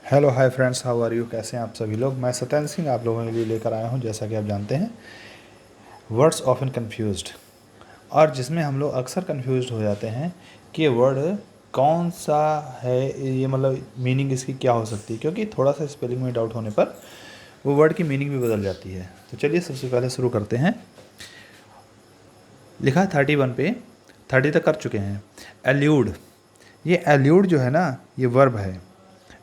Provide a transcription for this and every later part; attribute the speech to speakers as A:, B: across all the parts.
A: Hello hi friends, how are you. कैसे हैं आप सभी लोग। मैं सत्येंद्र सिंह आप लोगों के लिए लेकर आया हूं, जैसा कि आप जानते हैं, वर्ड्स ऑफन कन्फ्यूज्ड। और जिसमें हम लोग अक्सर कन्फ्यूज्ड हो जाते हैं कि ये वर्ड कौन सा है, ये मतलब मीनिंग इसकी क्या हो सकती है, क्योंकि थोड़ा सा स्पेलिंग में डाउट होने पर वो वर्ड की मीनिंग भी बदल जाती है। तो चलिए सबसे पहले शुरू करते हैं। लिखा है 31 पे, 30 तक कर चुके हैं। एल्यूड, ये एल्यूड जो है ना, ये वर्ब है।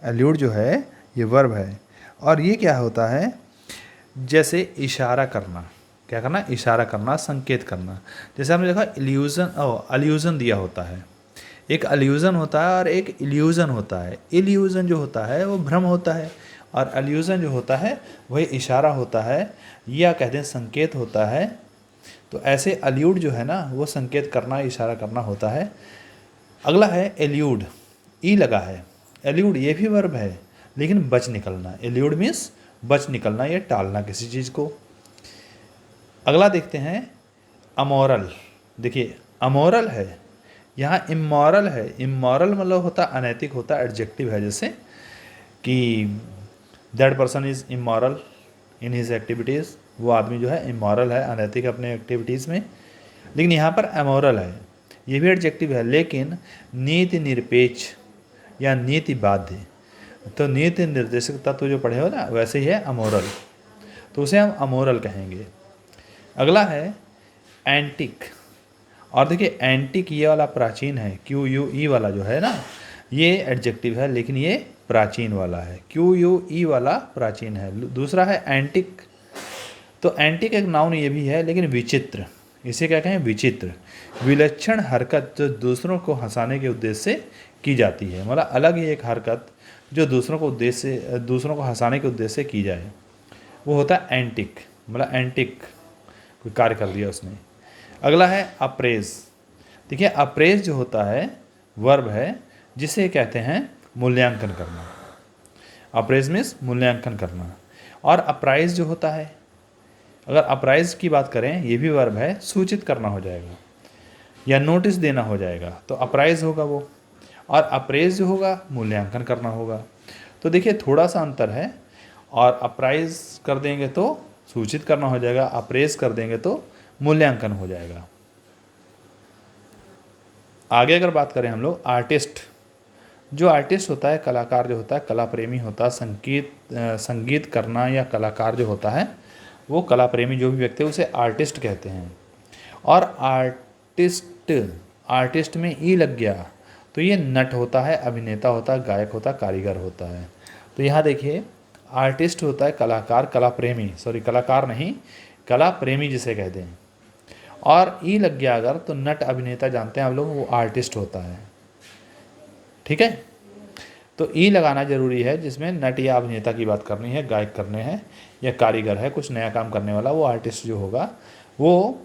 A: एल्यूड जो है ये वर्ब है। और ये क्या होता है, जैसे इशारा करना। क्या करना, इशारा करना, संकेत करना। जैसे हमने देखा इल्यूज़न, अल्यूज़न दिया होता है। एक अल्यूज़न होता है और एक इल्यूज़न होता है। इल्यूज़न जो होता है वो भ्रम होता है, और अल्यूज़न जो होता है वही इशारा होता है, या कहते हैं संकेत होता है। तो ऐसे अल्यूड जो है ना, वो संकेत करना, इशारा करना होता है। अगला है एल्यूड, ई लगा है। एल्यूड ये भी वर्ब है, लेकिन बच निकलना। एल्यूड मीन्स बच निकलना या टालना किसी चीज़ को। अगला देखते हैं अमोरल। देखिए अमोरल है, यहाँ इमोरल है। इमोरल मतलब होता अनैतिक, होता एडजेक्टिव है। जैसे कि that person is immoral in his activities, वो आदमी जो है इमोरल है, अनैतिक अपने एक्टिविटीज़ में। लेकिन यहाँ पर अमोरल है, ये भी एडजेक्टिव है, लेकिन नीति निरपेक्ष या नीति बाध्य। तो नीति निर्देशक तत्व जो पढ़े हो ना, वैसे ही है अमोरल, तो उसे हम अमोरल कहेंगे। अगला है एंटिक। और देखिए एंटिक ये वाला प्राचीन है, क्यू यू ई वाला जो है ना, ये एडजेक्टिव है, लेकिन ये प्राचीन वाला है। क्यू यू ई वाला प्राचीन है। दूसरा है एंटिक। तो एंटिक एक नाउन ये भी है, लेकिन विचित्र। इसे क्या कहें, विचित्र, विलक्षण हरकत जो दूसरों को हंसाने के उद्देश्य से की जाती है। मतलब अलग ही एक हरकत जो दूसरों को हंसाने के उद्देश्य से की जाए, वो होता है एंटिक। मतलब एंटिक कोई कार्य कर दिया उसने। अगला है अप्रेज। देखिए अप्रेज जो होता है वर्ब है, जिसे कहते हैं मूल्यांकन करना। अप्रेज मीन्स मूल्यांकन करना। और अप्राइज जो होता है, अगर अप्राइज की बात करें, ये भी वर्ब है, सूचित करना हो जाएगा या नोटिस देना हो जाएगा, तो अप्राइज होगा वो। और अप्रेज जो होगा मूल्यांकन करना होगा। तो देखिए थोड़ा सा अंतर है। और अप्राइज कर देंगे तो सूचित करना हो जाएगा, अप्रेज कर देंगे तो मूल्यांकन हो जाएगा। आगे अगर बात करें हम लोग आर्टिस्ट। जो आर्टिस्ट होता है, कलाकार जो होता है, कला प्रेमी होता है। संगीत करना या कलाकार जो होता है, वो कला प्रेमी जो भी व्यक्ति है, उसे आर्टिस्ट कहते हैं। और आर्टिस्ट, आर्टिस्ट में ई लग गया तो ये नट होता है, अभिनेता होता है, गायक होता है, कारीगर होता है। तो यहाँ देखिए आर्टिस्ट होता है कलाकार, कला प्रेमी, सॉरी कलाकार नहीं, कला प्रेमी जिसे कहते हैं। और ई लग गया अगर, तो नट, अभिनेता जानते हैं आप लोग, वो आर्टिस्ट होता है। ठीक है, तो ई लगाना जरूरी है, जिसमें नट या अभिनेता की बात करनी है, गायक करने हैं, या कारीगर है, कुछ नया काम करने वाला, वो आर्टिस्ट जो होगा वो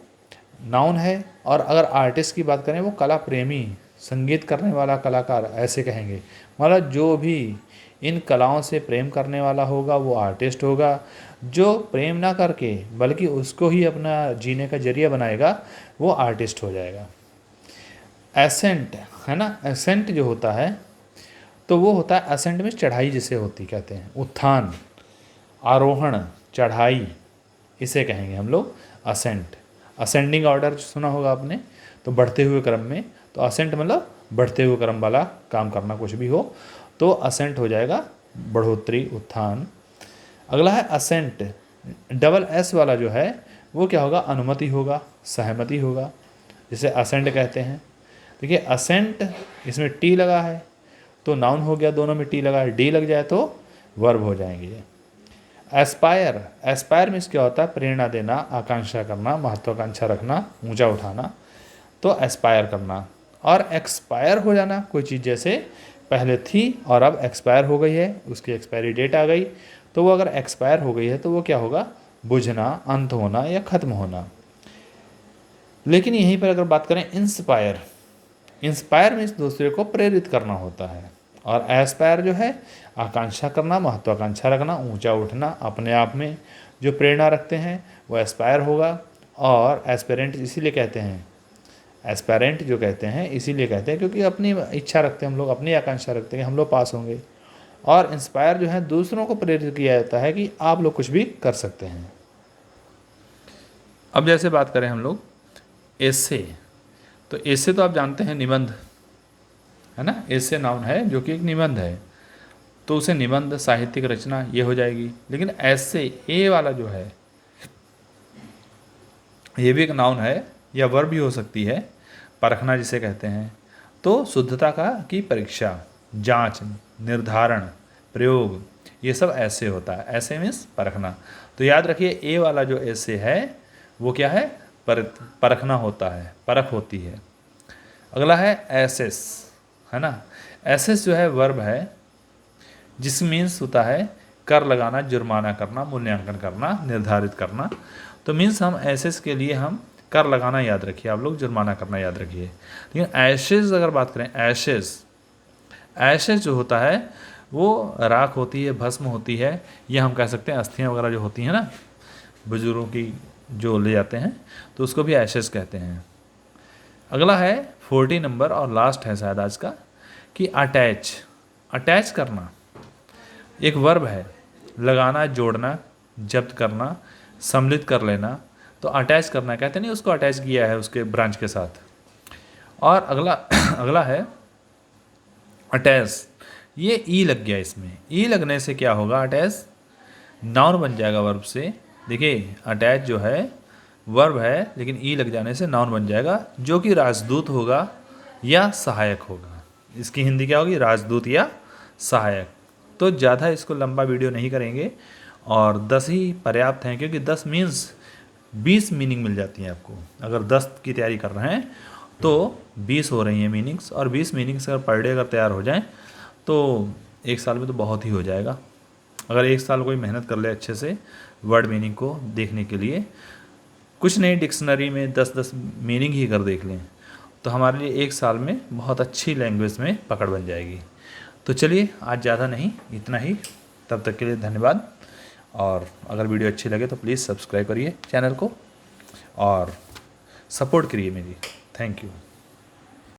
A: नाउन है। और अगर आर्टिस्ट की बात करें, वो कला प्रेमी, संगीत करने वाला कलाकार, ऐसे कहेंगे। मतलब जो भी इन कलाओं से प्रेम करने वाला होगा वो आर्टिस्ट होगा। जो प्रेम ना करके बल्कि उसको ही अपना जीने का जरिया बनाएगा, वो आर्टिस्ट हो जाएगा। एसेंट है ना, एसेंट जो होता है, तो वो होता है, असेंट में चढ़ाई जिसे होती कहते हैं, उत्थान, आरोहण, चढ़ाई, इसे कहेंगे हम लोग असेंट। असेंडिंग ऑर्डर सुना होगा आपने, तो बढ़ते हुए क्रम में, तो असेंट मतलब बढ़ते हुए क्रम वाला काम करना, कुछ भी हो तो असेंट हो जाएगा, बढ़ोतरी, उत्थान। अगला है असेंट। डबल एस वाला जो है वो क्या होगा, अनुमति होगा, सहमति होगा, जिसे असेंट कहते हैं। देखिए असेंट, इसमें टी लगा है तो नाउन हो गया, दोनों में टी लगा है, डी लग जाए तो वर्ब हो जाएंगे। एस्पायर, एस्पायर मीन्स क्या होता है, प्रेरणा देना, आकांक्षा करना, महत्वाकांक्षा रखना, ऊंचा उठाना, तो एस्पायर करना। और एक्सपायर हो जाना, कोई चीज़ जैसे पहले थी और अब एक्सपायर हो गई है, उसकी एक्सपायरी डेट आ गई, तो वो अगर एक्सपायर हो गई है तो वो क्या होगा, बुझना, अंत होना या ख़त्म होना। लेकिन यहीं पर अगर बात करें इंस्पायर, इंस्पायर मीन्स दूसरे को प्रेरित करना होता है। और एस्पायर जो है आकांक्षा करना, महत्वाकांक्षा रखना, ऊंचा उठना, अपने आप में जो प्रेरणा रखते हैं वो एस्पायर होगा। और एस्पेरेंट इसीलिए कहते हैं, एस्पेरेंट जो कहते हैं इसीलिए कहते हैं क्योंकि अपनी इच्छा रखते हैं हम लोग, अपनी आकांक्षा रखते हैं कि हम लोग पास होंगे। और इंस्पायर जो है दूसरों को प्रेरित किया जाता है कि आप लोग कुछ भी कर सकते हैं। अब जैसे बात करें हम लोग एसे, तो एसे तो आप जानते हैं निबंध है ना, एसे नाउन है जो कि एक निबंध है, तो उसे निबंध साहित्यिक रचना ये हो जाएगी। लेकिन ऐसे ए वाला जो है ये भी एक नाउन है या वर्ब भी हो सकती है, परखना जिसे कहते हैं। तो शुद्धता की परीक्षा, जांच, निर्धारण, प्रयोग, ये सब ऐसे होता है। ऐसे मीन्स परखना। तो याद रखिए ए वाला जो ऐसे है वो क्या है, परखना होता है, परख होती है। अगला है एसेस, है ना। एसेस जो है वर्ब है जिस मीन्स होता है कर लगाना, जुर्माना करना, मूल्यांकन करना, निर्धारित करना। तो मीन्स हम एसेस के लिए हम कर लगाना याद रखिए आप लोग, जुर्माना करना याद रखिए। लेकिन एशेज अगर बात करें, एशेज जो होता है वो राख होती है, भस्म होती है, या हम कह सकते हैं अस्थियाँ वगैरह जो होती हैं ना बुजुर्गों की जो ले जाते हैं, तो उसको भी एशेज कहते हैं। अगला है 40 नंबर और लास्ट है शायद आज का, कि अटैच करना एक वर्ब है, लगाना, जोड़ना, जब्त करना, सम्मिलित कर लेना। तो अटैच करना कहते नहीं उसको अटैच किया है उसके ब्रांच के साथ। और अगला अगला है अटैच, ये ई लग गया इसमें, ई लगने से क्या होगा, अटैच नाउन बन जाएगा वर्ब से। देखिए अटैच जो है वर्ब है लेकिन ई लग जाने से नाउन बन जाएगा, जो कि राजदूत होगा या सहायक होगा। इसकी हिंदी क्या होगी, राजदूत या सहायक। तो ज़्यादा इसको लंबा वीडियो नहीं करेंगे और 10 ही पर्याप्त हैं, क्योंकि 10 मीन्स 20 मीनिंग मिल जाती हैं आपको। अगर 10 की तैयारी कर रहे हैं तो 20 हो रही हैं मीनिंग्स, और 20 मीनिंग्स अगर पर डे अगर तैयार हो जाएं तो एक साल में तो बहुत ही हो जाएगा। अगर एक साल कोई मेहनत कर ले अच्छे से वर्ड मीनिंग को देखने के लिए, कुछ नहीं डिक्शनरी में 10-10 मीनिंग ही कर देख लें, तो हमारे लिए एक साल में बहुत अच्छी लैंग्वेज में पकड़ बन जाएगी। तो चलिए आज ज़्यादा नहीं, इतना ही। तब तक के लिए धन्यवाद। और अगर वीडियो अच्छी लगे तो प्लीज़ सब्सक्राइब करिए चैनल को और सपोर्ट करिए मेरी। Thank you.